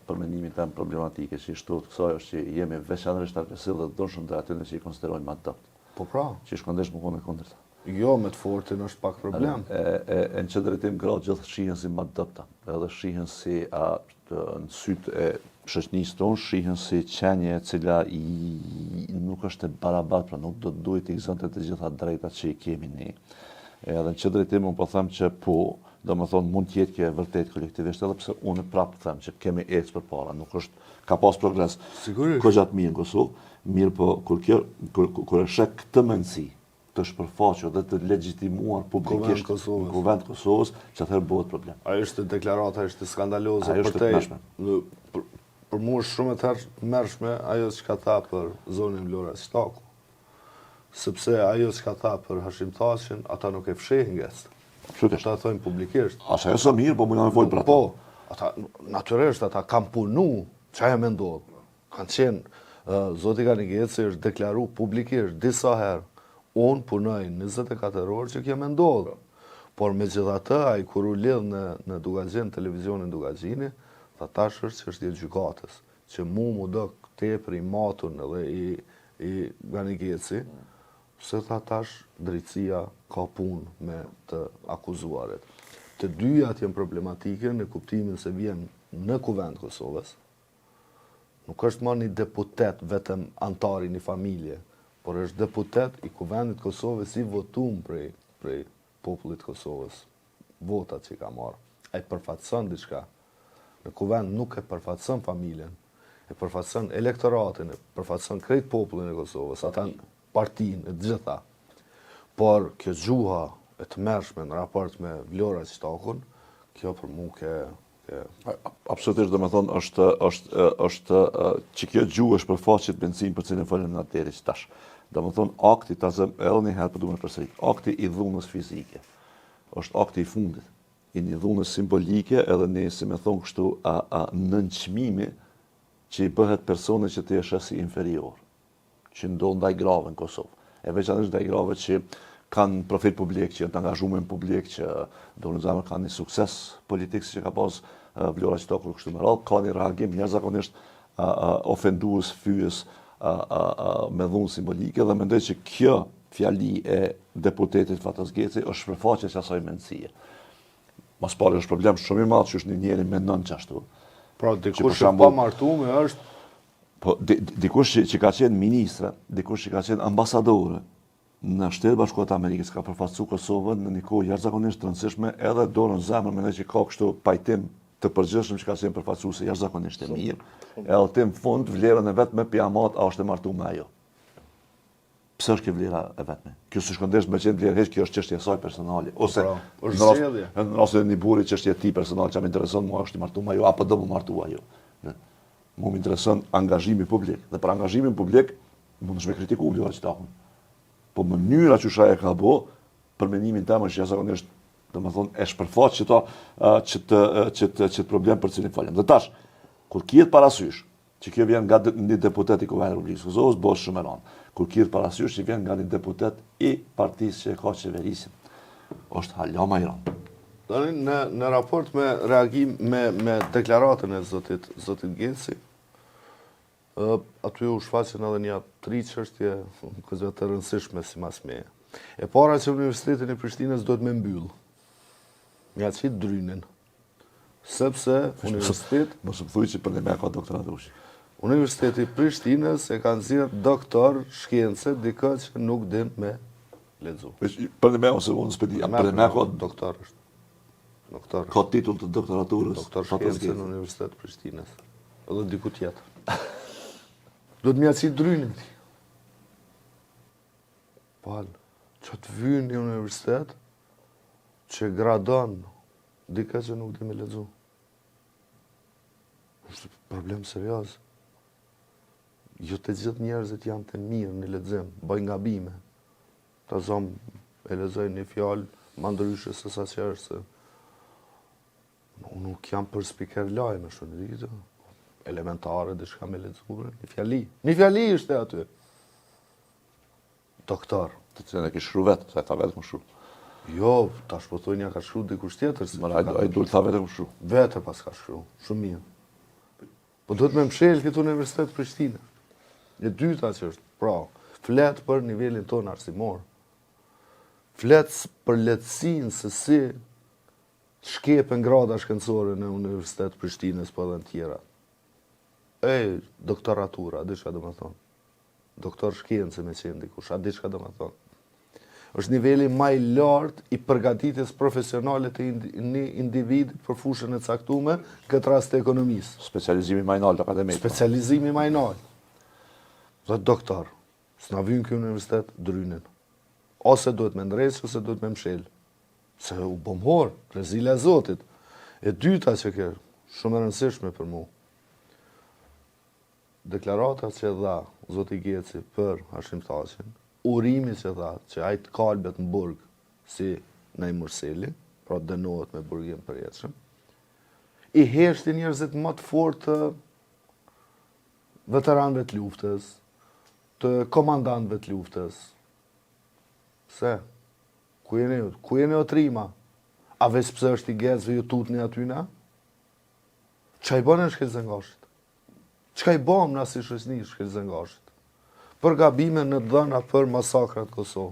përmendimin tëm problematike që i shturët kësaj është që jemi veçanërisht agresiv dhe të dhunshëm dhe atyre që i konsiderojnë më adopt. Po pra, Që shkondesh më konë e kundërta. jo me të fortin është pak problem. Në që drejtim gratë gjithë shihen si më adopta, edhe shihen si në sytë e shoqënisë tonë, shihen si qenje e cila nuk është e barabartë, pra nuk do të duhet i gëzonte të gjitha drejtat që i kemi ne. Edhe në që drejtim unë po them që po, do më thonë mund tjetë kjo e vërtet kolektivisht, edhe pse unë prapë them që kemi ecë për para, nuk është, ka pas progres. Sigurisht. Ko gjatë mirë në Kosovë, mirë po kur e shek këtë mendësi të shpërfaqur dhe të legjitimuar publikisht në Kuvend të Kosovës, që atëherë bëhet problem. Ajo është deklarata, është skandaloze Ajo për është te. të mëshme. Për mu është shumë e mërshme ajo që ka tha për zonin Vlora Shtaku. Sepse ajo që ka tha për Hashim Thaqin, ata nuk e fshehin gest. Absolutisht. Ata thojnë publikisht. Asa e së mirë, po mund të folë për ata. Po, ata natyrisht ata kanë punu, çaja më ndodh. Kanë qenë zoti Kanigeci është deklaruar publikisht disa herë, unë punoj 24 orë që kjo më ndodh. Por megjithatë ai kur u lidh në Dugazhin, televizionin Dugagjini, tha tash është çështje gjykatës, që mu do tepër i matun edhe i Kanigeci, se tha tash drejtësia ka punë me të akuzuarit. Të dyjat janë problematike në kuptimin se vjen në Kuvend Kosovës. Nuk është më një deputet vetëm antari një familje, por është deputet i Kuvendit Kosovës i votum prej popullit Kosovës. Votat që ka marrë. Ai përfaqëson diçka. Në Kuvend nuk e përfaqëson familjen, e përfaqëson elektoratin, e përfaqëson krejt popullin e Kosovës, ata partinë, e gjitha. Por kjo gjuha e të mërshme në raport me Vlora Shtakun, kjo për mu Absolutisht, do me thonë, është që kjo gjuhë është përfaqet benzin për cilën folëm në atëri që tash. Do me thonë, akti, ta zëm edhe një herë për du me përsërit, akti i dhunës fizike, është akti i fundit, i një dhunës simbolike edhe një, si me thonë kështu, nënçmimi që i bëhet persone që të jeshe si inferior, që ndonë ndaj grave në Kosovë. E veçanërisht ndaj grave që kanë profil publik, që janë të angazhuar në publik, që do në zemër kanë një sukses politik që ka pas Vlora Shtaku kështu me radhë, ka një reagim jashtëzakonisht ofendues, fyes me dhunë simbolike dhe mendoj që kjo fjali e deputetit Fatas Geci është shpërfaqjes asaj mendësie. Mas pari është problem shumë i madh që është një njeri me nën qashtu. Pra, dikush që pa martume është... Po, dikush që ka qenë ministre, dikush që ka qenë ambasadore, në Shtetet Bashkuara të Amerikës ka përfaqësuar Kosovën në një kohë jashtëzakonisht të rëndësishme, edhe dorën zemër mendoj që ka kështu pajtim të përgjithshëm që ka qenë përfaqësuese jashtëzakonisht e mirë. Edhe tim fund vlerën e vetme piamat a është e martuar me ajo. Pse është kjo vlera e vetme? Kjo s'u shkondesh me qenë vlerë, kjo është çështja e saj personale, ose në rast e një burri çështja e tij personale që më intereson mua është i martuar me ajo apo do më martua ajo. Mu më intereson angazhimi publik, dhe për angazhimin publik mund të shme kritiku Vlora Shtakun. Po mënyra që shaj e ka bo, për mendimin tim është jashtëzakonisht, domethënë e shpërfaq që të problem për cilin falem. Dhe tash, kur kihet parasysh që kjo vjen nga një deputet i Kuvendit të Republikës Kosovës, bëhet shumë e rëndë. Kur kihet parasysh që vjen nga një deputet i partisë që e ka qeverisin, është hala më i rëndë. Në raport me reagim me deklaratën e zotit Geci, aty u shfaqen edhe një 3 çështje kësaj të rëndësishme si mas meje. E para që Universitetin e Prishtinës do të më mbyll. Nga qit Drynin. Sepse universitet... Mos më thuj që për ne me ka doktoratur. Universiteti i Prishtinës e ka nxjerr doktor shkencë dikë që nuk din me lexu. Për ne me ose unë s'pedi, për ne me ka doktor është. Doktor. Ka titull të doktoraturës. Doktor shkencë në Universitetin e Prishtinës. Edhe diku tjetër. Do të mjaci Drynin ti. Pal, që të vynë një universitet që gradon dika që nuk di me lexu. është problem serios. Jo të gjithë njerëzit janë të mirë në lexim, bëjnë gabime. Ta zomë e lexojnë një fjalë, ma ndryshe se sa që është se unë nuk jam për spiker lajme, shumë në ditë, elementare, dhe shka me lexuar, një fjali ishte aty. Doktor. Të cilën e ki shru vetë, se e tha vetë më shru. Jo, tash po thoj një ka shru dikush tjetër. Ai duhet tha vetë më shru. Vete pas ka shru, shumë mirë. Po do të me mshel këtë Universitet Prishtinë. E dyta që është, pra, flet për nivelin tonë arsimor. Flet për lehtësinë se si shkepen grada shkencore në Universitet Prishtinës po edhe në tjera. Doktoratura, a di çka do të thonë. Doktor shkencë me qenë dikush, a di çka do të thonë. Është niveli më i lartë i përgatitjes profesionale të një individi për fushën e caktuar, këtë rast të ekonomisë. Specializimi më i lartë akademik. Specializimi më i lartë. Dhe doktor, s'na vjen ky universitet drynin. Ose duhet me ndresë, ose duhet me mshel. Se u bomhor, rezila e Zotit. E dyta që kjo, shumë e rëndësishme për mu. Deklarata që dha Zoti Geci për Hashim Thaqin, urimi që dha që ai të kalbet në burg si në Murseli, pra dënohet me burgim përjetshëm, i heshti njerëzit më të fortë të veteranëve të luftës, të komandantëve të luftës. Se, ku jeni o trima? A veç pse është i Gecve ju tutni atyna? Qa i bënë në Shkelzengashit? Qka i bëm në si shoqëni Shkelzengashit? Për gabime në dhëna për masakrat Kosovë.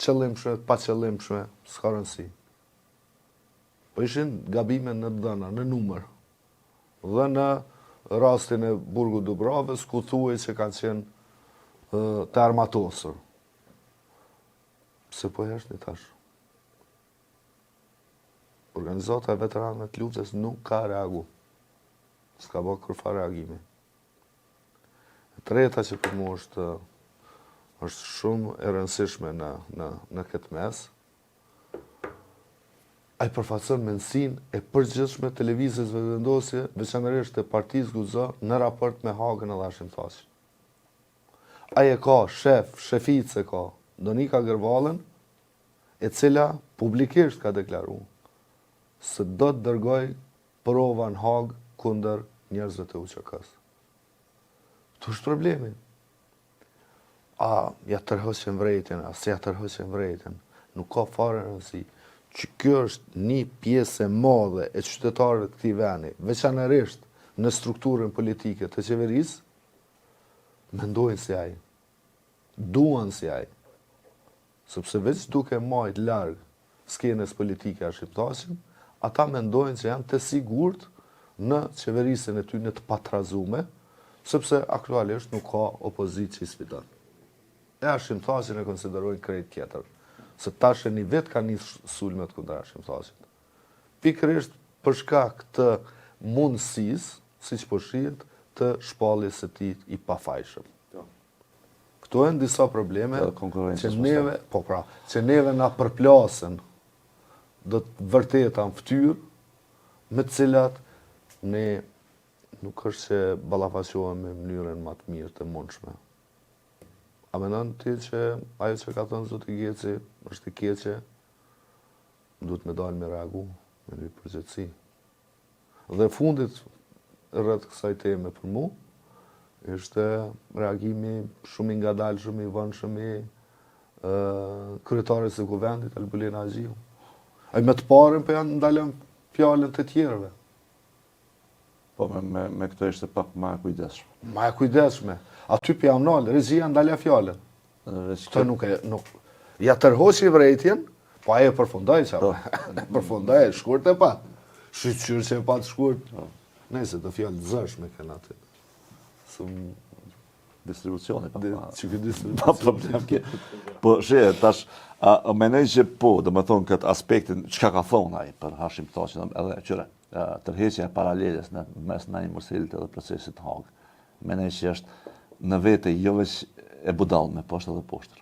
Qëllimshme, pa qëllimshme, s'ka rëndësi. Po ishin gabime në dhëna, në numër. Dhe në rastin e Burgu Dubravës, ku thuaj që kanë qenë të armatosur. Pse po jeshtë një tash? Organizata e veteranëve të luftës nuk ka reagu. S'ka bërë kërfa reagimi. Treta që për mu është shumë e rëndësishme në këtë mes, ai përfaqëson mendësinë e përgjithshme të lëvizjes vendosje, veçanërisht të Partisë Guzo në raport me Hagën edhe Hashim Thaqin. Ai e ka sheficë ka Donika Gërvallën, e cila publikisht ka deklaruar se do të dërgoj prova në Hagë kundër njerëzve të UÇK-s. Këtu është problemi. A ja tërhoqen vrejtjen, a se ja tërhoqen vrejtjen, nuk ka fare rëndësi. Që kjo është një pjesë e madhe e qytetarëve të këtij vendi, veçanërisht në strukturën politike të qeverisë, mendojnë si ai, duan si ai. Sepse veç duke majt larg skenës politike Hashim Thaqin, ata mendojnë që janë të sigurt në qeverisën e tyre të patrazume, sepse aktualisht nuk ka opozitë që i sfidon. E Hashim Thaqin e konsiderojnë krejt tjetër, se tash një vetë ka nisë sulmet kundër Hashim Thaqit. Pikërisht për shkak të mundësisë, siç po shihet, të shpalljes së tij i pafajshëm. Këto janë disa probleme që neve, që neve na përplasen do të vërteta në fytyrë, me të cilat ne nuk është që ballafaqohemi në mënyrën më të mirë të mundshme. A mendon ti që ajo që ka thënë Zoti Geci është e keqe, duhet me dalë me reagu me një përgjithësi. Dhe fundit rreth kësaj teme për mu, ishte reagimi shumë i ngadalë, shumë i vëndshëm i kryetares së kuvendit, Albulina Agjiu. Ai me të parën për janë ndalën fjalën të tjerëve. Po, me këto ishte pak ma e kujdesshme. Ma e kujdesshme. Aty për jam nalë, regjia ndalja fjallën. Këto nuk ja tërhoqi vrejtjen, po ajo përfundoi çfarë? Përfundoi shkurt e pat. Shqyrë që e pat shkurt. Nëse do fjalë zëshme kanë aty. Distribucioni, pa problem. Po, tash, menoj që po, dhe me thonë këtë aspektin, çka ka thonë ai për Hashim Thaqin, edhe qëre, tërheqja e paraleles në mes në një Murselit edhe procesit të Hagë. Menoj që është në vete jo veç e budallme, po është edhe poshtër.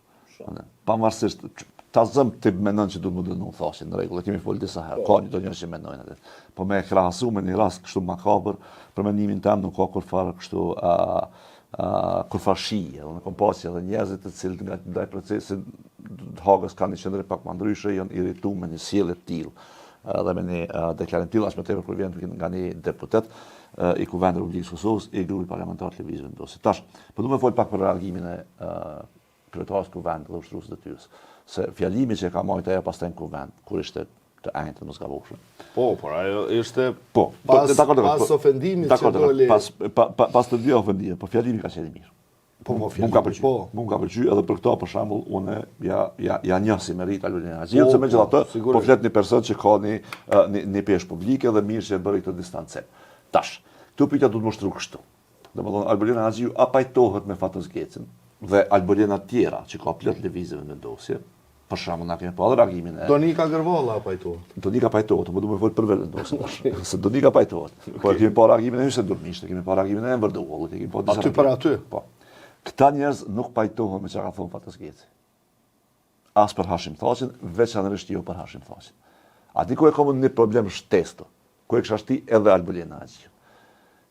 Pavarësisht, ta zëm të menon që duhet më dënu Thaqin, në rregull, kemi folë disa herë, ka një do njërë që menojnë edhe. Po me krahasu me një rast kështu makabër, për mendimin tem nuk ka kur farë kështu kur farë shije, dhe në kom pasi edhe njerëzit të cilët nga ndaj procesit Hagës ka një qendër pak më ndryshe, janë irrituar me një sjellje të tillë dhe me një deklarim të tillë as më tepër kur vjen nga një deputet i Kuvendit Republikës Kosovës i grupit parlamentar të Lëvizjes Vendosje. Tash, po du me fol pak për reagimin e kryetarit të Kuvendit dhe ushtruesit të detyrës, se fjalimi që ka marrë ajo pastaj në Kuvend, kur ishte të ejtë mos gabofshëm. Po, por ajo ishte pas ofendimit që doli. Pas të dy ofendime, po fjalimi ka qenë i mirë. Po, Mu ka pëlqyer edhe për këto për shembull unë ja njeh si merit Alburin Haxhiu, se megjithatë po flet një person që ka një peshë publike dhe mirë që e bëri këtë distancim. Tash, këtu pyetja duhet të moshtru kështu. Domethënë Alburin Haxhiu a pajtohet me Fatës Gecin dhe Alburina të tjera që ka plot lëvizje vendosje. Për shembull, na kemi pa edhe reagimin e Donika Gërvalla pajtohet. Donika pajtohet, po duhet të fol për vendosje. Se Donika pajtohet. Po kemi pa reagimin e Hyse Durmisht, kemi pa reagimin e Enver Dullit, kemi pa disa. Aty për aty. Po. Këta njerëz nuk pajtohen me çka ka thonë Fatës Geci. As për Hashim Thaçin, veçanërisht jo për Hashim Thaçin. Aty ku e kam një problem shtesto, ku e kisha shti edhe Alburin Haxhiu.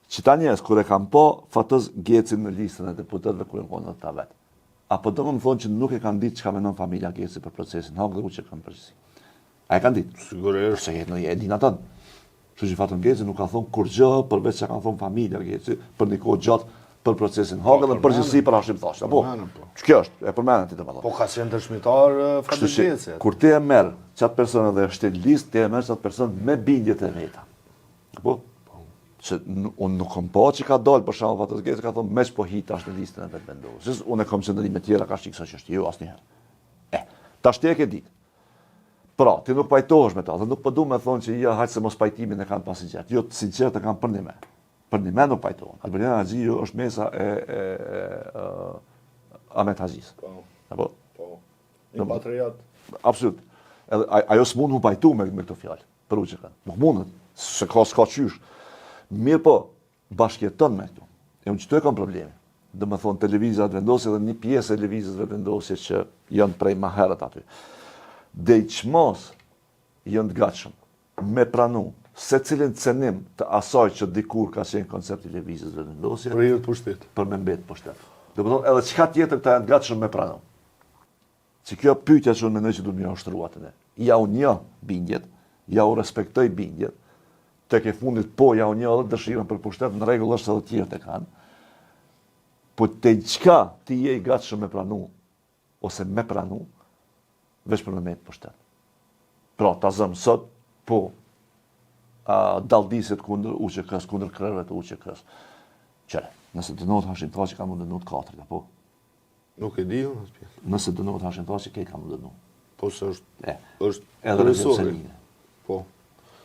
Qita njerëz kur e kanë pa Fatës Gecin në listën e deputetëve kur e kanë ata vet. Apo do më thonë që nuk e kanë ditë çka mendon familja Geci për procesin Hag dhe u që kanë përgjithësi. A e kanë ditë? Sigurisht. Se jetë në edin ata. Kështu që Fatën Geci nuk ka thonë kur gjë përveç çka kanë thonë familja Geci për një kohë gjatë për procesin Hag dhe përgjithësi për Hashim Thaç. Apo. Kjo është, e përmendën ti domethënë. Po ka qenë dëshmitar Fatës Geci. Kur ti e merr çat person dhe është në listë, ti e merr çat person me bindjet e veta. Apo? Se unë nuk kam pa që ka dalë për shembull Fatës Geci ka thonë meç po hi tash në listën e vet vendosjes. Unë kam qendrime të tjera ka shiksa që është jo asnjëherë. Tash ti e ke ditë. Pra, ti nuk pajtohesh me ta, dhe nuk po du me thonë që ja hajtë se mos pajtimin e kanë pas sinqert. Jo, sinqert e kanë për një me. Për një me nuk pajtohen. Alburin Haxhiu është mesa e Ahmet Haxhis. Apo? Po. Një patriot. Absolut. Ajo s'mund mu pajtu me këto fjalë. Për u që kanë. Nuk mundet. Se ka s'ka qysh. Mirë po, bashkjeton me këtu. E unë qëtu e kam problemi. Dhe me thonë televizat vendosje dhe një pjesë e televizat vendosje që janë prej ma herët aty. Dhe i qmos janë të gatshëm me pranu se cilin cenim të asaj që dikur ka qenë koncepti lëvizjes vendosje Për hir të pushtet. Për me mbet pushtet. Dhe me thonë edhe çka tjetër këta janë të gatshëm me pranu. Që kjo pyetja që unë mendoj që duhet më ushtruat atë. Ja unë një bindjet, ja u respektoj bindjet. Tek e fundit po ja unë edhe dëshirën për pushtet në rregull është edhe tjerët e kanë. Po te çka ti je i gatshëm me pranu ose me pranu veç për me mbet pushtet. Pra ta zëm sot po daldiset kundër UÇK-s, kundër krerëve të UÇK-s. Qëre, nëse dënohet Hashim Thaçi ka mund dënohet 4, apo? Nuk e di unë atë pjesë. Nëse dënohet Hashim Thaçi ke ka mund dënohet. Po se është edhe kryesori. Po.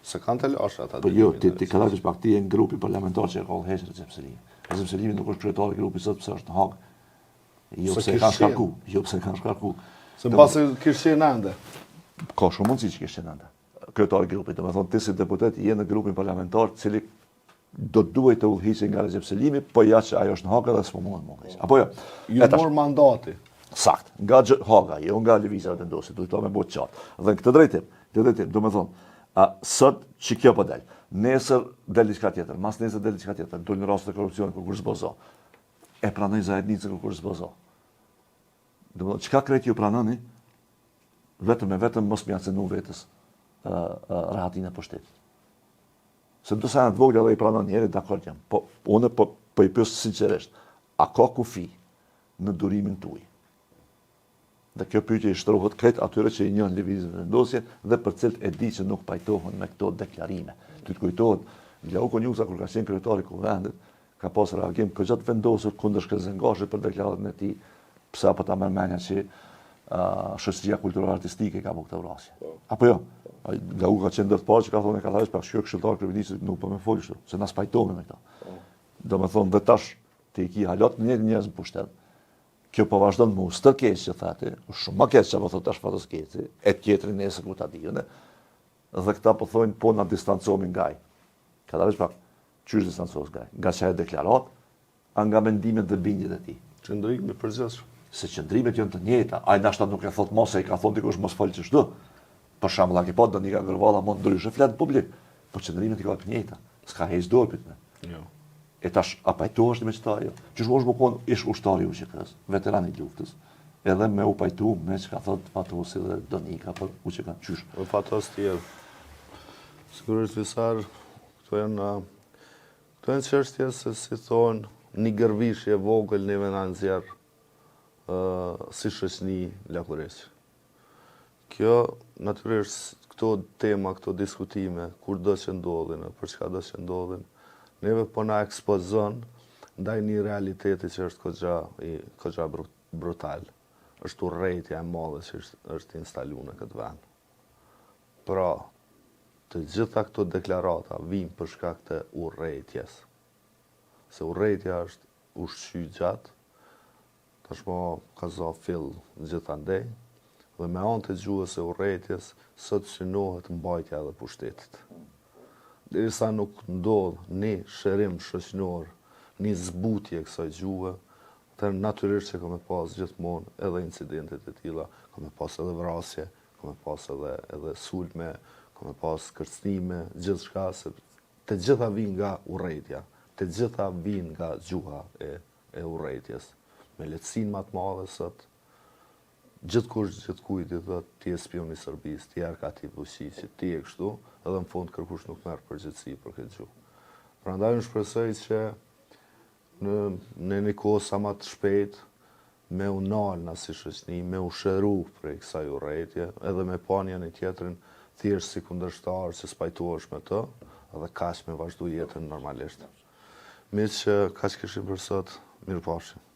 Se kanë të lashë ata. Po jo, ti kalash pak ti në grupi parlamentar që ka hesh Recep Selimi. Recep Selimi nuk është kryetari i grupit sot pse është në Hag. Jo pse ka shkarku, jo pse ka shkarku. Se mbasi kishte ende. Ka shumë mundësi që kishte ende. Kryetari i grupit, domethënë ti si deputet je në grupin parlamentar, i cili do duhet të udhëhiqej nga Recep Selimi, po ja që ajo është në Hag edhe s'po mund të udhëhiqej. Apo jo? Ju mor mandati. Sakt, nga Haga, jo nga lëvizja vendosje, duhet të më bëhet qartë. Dhe në këtë drejtim, domethënë, sot që kjo po del. Nesër del diçka tjetër, mas nesër del diçka tjetër, dul në rast të korrupsionit kur zbozo. E pranoj zajednicën kur zbozo. Domethënë, çka krejt ju pranoni? Vetëm mos më acenu vetës rahatin e pushtetit. Se do sa në të vogla dhe i pranon njëri, dakord jam. Po unë po i pyes sinqerisht, a ka kufi në durimin tuaj? Dhe kjo pyetje i shtrohet krejt atyre që i njohin lëvizjen vendosje dhe për cilët e di që nuk pajtohen me këto deklarime. Ty të kujtohet, Glauku Konjusa kur ka qenë kryetari i Kuvendit, ka pas reagim këgjat vendosur kundër Shkëzengashit për deklaratën e tij, pse apo ta merr mendja që shoqëria kulturore artistike ka bërë këtë vrasje. Apo jo? Glauku ka qenë ndër të parë që ka thonë ka thënë pak shkjo këshilltar kryeministit nuk po më fol kështu, se na spajtohen me këto. Domethënë dhe tash te i ki halot një njerëz në pushtet. Kjo po vazhdon më ustër keq që thati, shumë më keq që po thot tash Fatës Geci, e tjetri nesër ku ta diune. Dhe këta po thonë po na distancohemi ngaj. Ka dalë pak çysh distancohesh ngaj. Nga çfarë deklarat, nga mendimet dhe bindjet e tij. Qëndrimi përgjithshëm. Se qëndrimet janë të njëjta. Ai ndoshta nuk e thot mos, ai ka thonë dikush mos fal ç'është. Për shembull, aki po Donika Gërvalla mund ndryshe flet publik, po qëndrimet i ka të njëjta. S'ka heq dorë pitme. Jo. E tash a pajtohesh me çfarë ajo? Që është më kon ish ushtari i UÇK-s, veteran i luftës. edhe me u pajtu me që ka thot Fatosi dhe Donika për u që kanë qysh. Dhe Fatos tjerë. Sigurisht Visar, këto janë çështje se si thonë, një gërvishje vogël neve na nxjerr si shoqëni lakuresh. Kjo natyrisht këto tema, këto diskutime, kur do që ndodhin, për çka do që ndodhin, neve po na ekspozon ndaj një realiteti që është kogja brutal. Është urrejtja e madhe që është instaluar në këtë vend. Pra, të gjitha këto deklarata vijnë për shkak të urrejtjes. Se urrejtja është ushqy gjatë, tashmo ka za fill gjithandej, dhe me anë të gjuhës e urrejtjes, sot synohet mbajtja edhe pushtetit. Derisa nuk ndodh një shërim shoqëror, një zbutje kësaj gjuhë, të natyrisht që ka me pas gjithmonë edhe incidentet e tilla, ka me pas edhe vrasje, ka me pas edhe sulme, ka me pas kërcënime, gjithçka, se të gjitha vijnë nga urrejtja, të gjitha vijnë nga gjuha e urrejtjes. Me lehtësinë më të madhe sot, gjithkush gjithkujt i thotë ti je spion i Serbisë, ti je arkati fuqiçi, ti je kështu, edhe në fund kërkush nuk merr përgjegjësi për këtë gjuhë. Prandaj unë shpresoj që në një kohë sa më të shpejt me u nalna si shoqëni, me u shëru prej kësaj urrejtje, edhe me pa një tjetrin thjesht si kundërshtar që spajtohesh me të, edhe kaq me vazhdu jetën normalisht. Miq, kaq kishim për sot, mirupafshim.